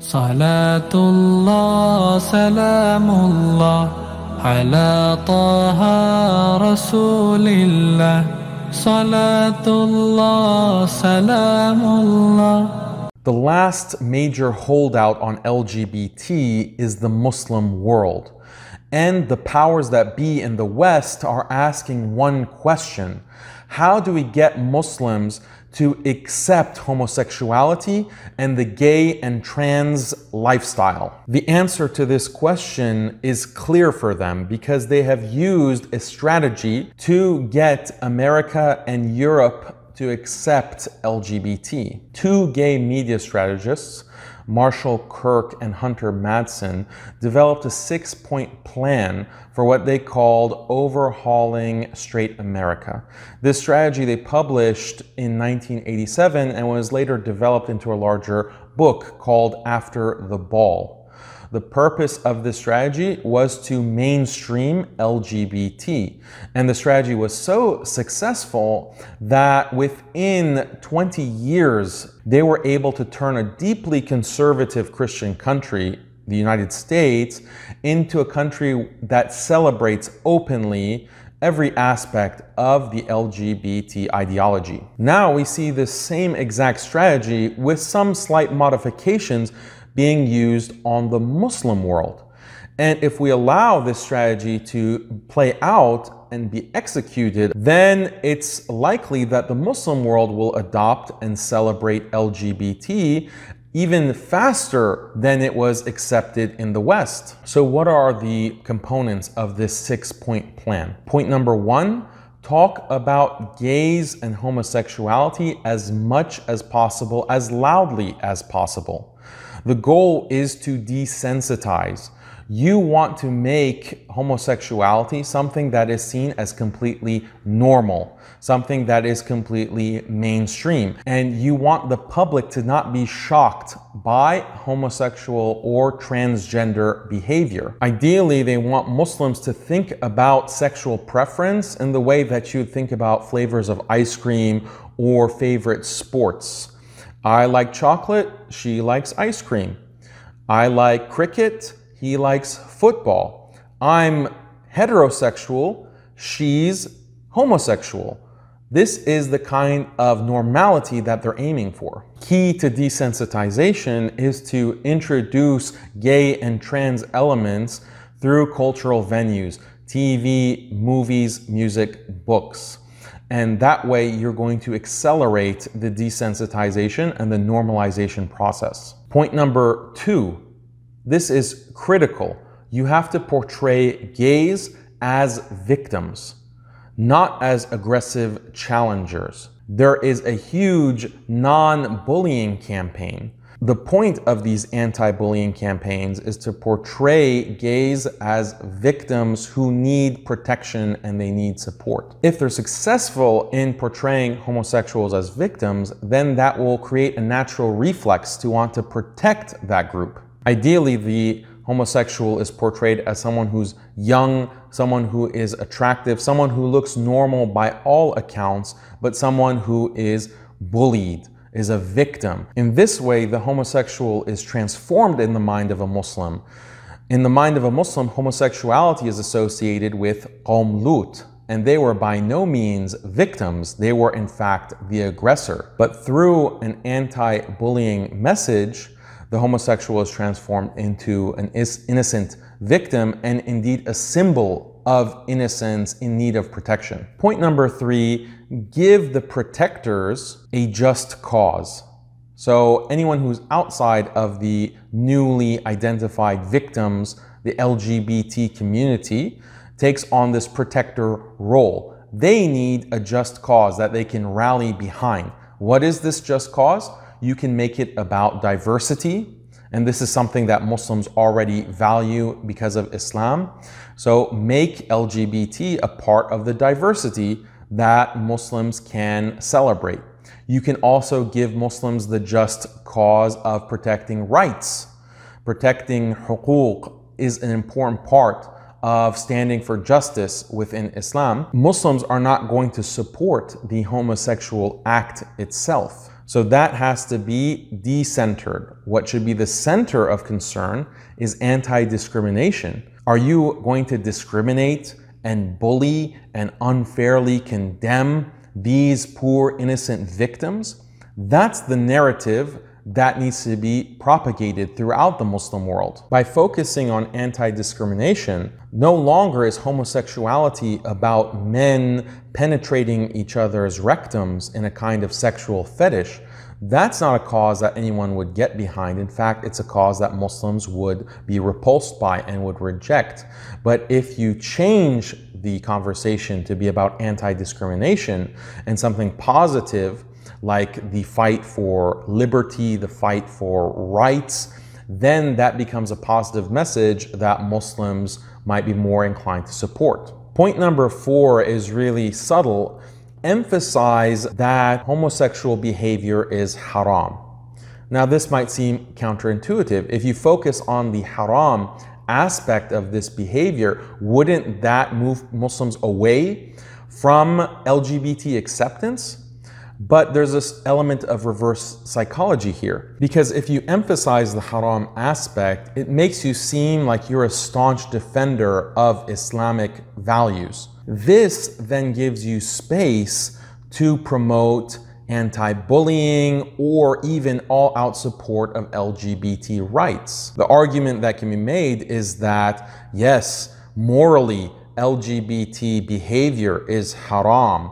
صلاة الله سلام الله على طه رسول الله صلاة الله سلام الله. The last major holdout on LGBT is the Muslim world. And the powers that be in the West are asking one question: how do we get Muslims to accept homosexuality and the gay and trans lifestyle? The answer to this question is clear for them because they have used a strategy to get America and Europe to accept LGBT. Two gay media strategists, Marshall Kirk and Hunter Madsen, developed a 6-point plan for what they called overhauling straight America. This strategy they published in 1987 and was later developed into a larger book called After the Ball. The purpose of this strategy was to mainstream LGBT. And the strategy was so successful that within 20 years, they were able to turn a deeply conservative Christian country, the United States, into a country that celebrates openly every aspect of the LGBT ideology. Now we see this same exact strategy with some slight modifications being used on the Muslim world. And if we allow this strategy to play out and be executed, then it's likely that the Muslim world will adopt and celebrate LGBT even faster than it was accepted in the West. So what are the components of this 6-point plan? Point number 1, talk about gays and homosexuality as much as possible, as loudly as possible. The goal is to desensitize. You want to make homosexuality something that is seen as completely normal, something that is completely mainstream. And you want the public to not be shocked by homosexual or transgender behavior. Ideally, they want Muslims to think about sexual preference in the way that you think about flavors of ice cream or favorite sports. I like chocolate, she likes ice cream. I like cricket, he likes football. I'm heterosexual, she's homosexual. This is the kind of normality that they're aiming for. Key to desensitization is to introduce gay and trans elements through cultural venues, TV, movies, music, books. And that way you're going to accelerate the desensitization and the normalization process. Point number 2, this is critical. You have to portray gays as victims, not as aggressive challengers. There is a huge non-bullying campaign. The point of these anti-bullying campaigns is to portray gays as victims who need protection and they need support. If they're successful in portraying homosexuals as victims, then that will create a natural reflex to want to protect that group. Ideally, the homosexual is portrayed as someone who's young, someone who is attractive, someone who looks normal by all accounts, but someone who is bullied, is a victim. In this way, the homosexual is transformed in the mind of a Muslim. In the mind of a Muslim, homosexuality is associated with Qawm Lut, and they were by no means victims. They were in fact the aggressor. But through an anti-bullying message, the homosexual is transformed into an innocent victim and indeed a symbol of innocence in need of protection. Point number 3, give the protectors a just cause. So anyone who's outside of the newly identified victims, the LGBT community, takes on this protector role. They need a just cause that they can rally behind. What is this just cause? You can make it about diversity, and this is something that Muslims already value because of Islam. So make LGBT a part of the diversity that Muslims can celebrate. You can also give Muslims the just cause of protecting rights. Protecting huquq is an important part of standing for justice within Islam. Muslims are not going to support the homosexual act itself. So that has to be decentered. What should be the center of concern is anti-discrimination. Are you going to discriminate and bully and unfairly condemn these poor innocent victims? That's the narrative that needs to be propagated throughout the Muslim world. By focusing on anti-discrimination, no longer is homosexuality about men penetrating each other's rectums in a kind of sexual fetish. That's not a cause that anyone would get behind. In fact, it's a cause that Muslims would be repulsed by and would reject. But if you change the conversation to be about anti-discrimination and something positive, like the fight for liberty, the fight for rights, then that becomes a positive message that Muslims might be more inclined to support. Point number 4 is really subtle. Emphasize that homosexual behavior is haram. Now, this might seem counterintuitive. If you focus on the haram aspect of this behavior, wouldn't that move Muslims away from LGBT acceptance? But there's this element of reverse psychology here. Because if you emphasize the haram aspect, it makes you seem like you're a staunch defender of Islamic values. This then gives you space to promote anti-bullying or even all-out support of LGBT rights. The argument that can be made is that, yes, morally, LGBT behavior is haram,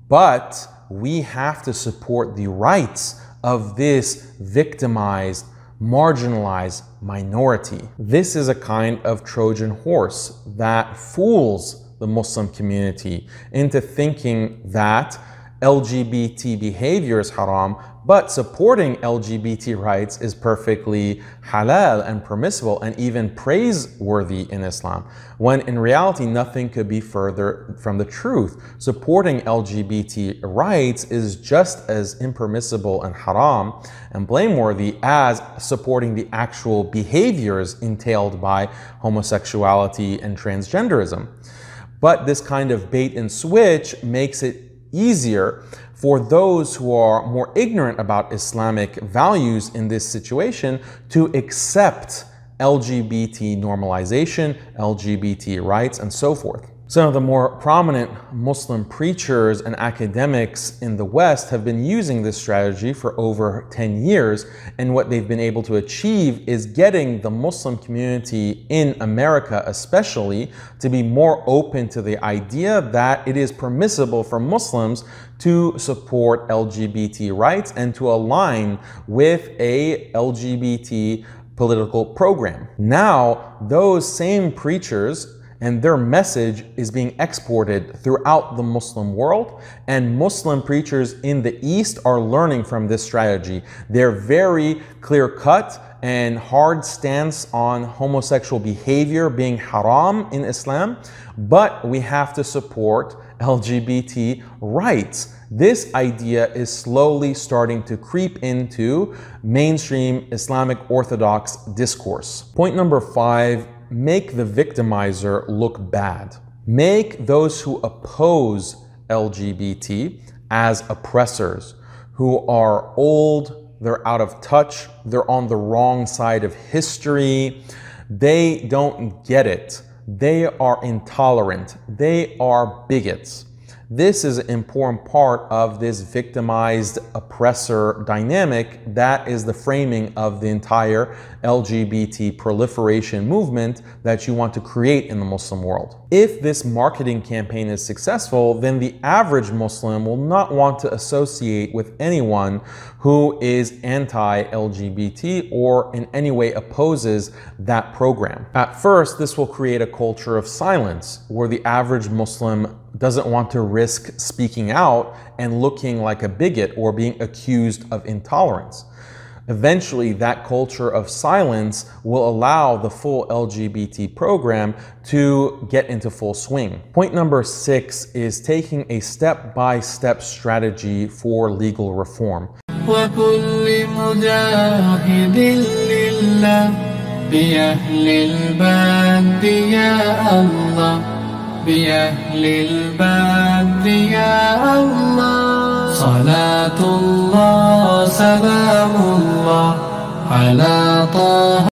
but we have to support the rights of this victimized, marginalized minority. This is a kind of Trojan horse that fools the Muslim community into thinking that LGBT behavior is haram, but supporting LGBT rights is perfectly halal and permissible and even praiseworthy in Islam, when in reality nothing could be further from the truth. Supporting LGBT rights is just as impermissible and haram and blameworthy as supporting the actual behaviors entailed by homosexuality and transgenderism. But this kind of bait and switch makes it easier for those who are more ignorant about Islamic values in this situation to accept LGBT normalization, LGBT rights, and so forth. Some of the more prominent Muslim preachers and academics in the West have been using this strategy for over 10 years, and what they've been able to achieve is getting the Muslim community in America especially to be more open to the idea that it is permissible for Muslims to support LGBT rights and to align with a LGBT political program. Now, those same preachers and their message is being exported throughout the Muslim world, and Muslim preachers in the East are learning from this strategy. They're very clear-cut and hard stance on homosexual behavior being haram in Islam, but we have to support LGBT rights. This idea is slowly starting to creep into mainstream Islamic Orthodox discourse. Point number 5, make the victimizer look bad. Make those who oppose LGBT as oppressors, who are old, they're out of touch, they're on the wrong side of history, they don't get it, they are intolerant, they are bigots. This is an important part of this victimized oppressor dynamic that is the framing of the entire LGBT proliferation movement that you want to create in the Muslim world. If this marketing campaign is successful, then the average Muslim will not want to associate with anyone who is anti-LGBT or in any way opposes that program. At first, this will create a culture of silence where the average Muslim doesn't want to risk speaking out and looking like a bigot or being accused of intolerance. Eventually, that culture of silence will allow the full LGBT program to get into full swing. Point number 6 is taking a step-by-step strategy for legal reform. وكل مجاهد لله بأهل البلد يا الله بأهل البلد يا الله صلاة الله سلام الله على طه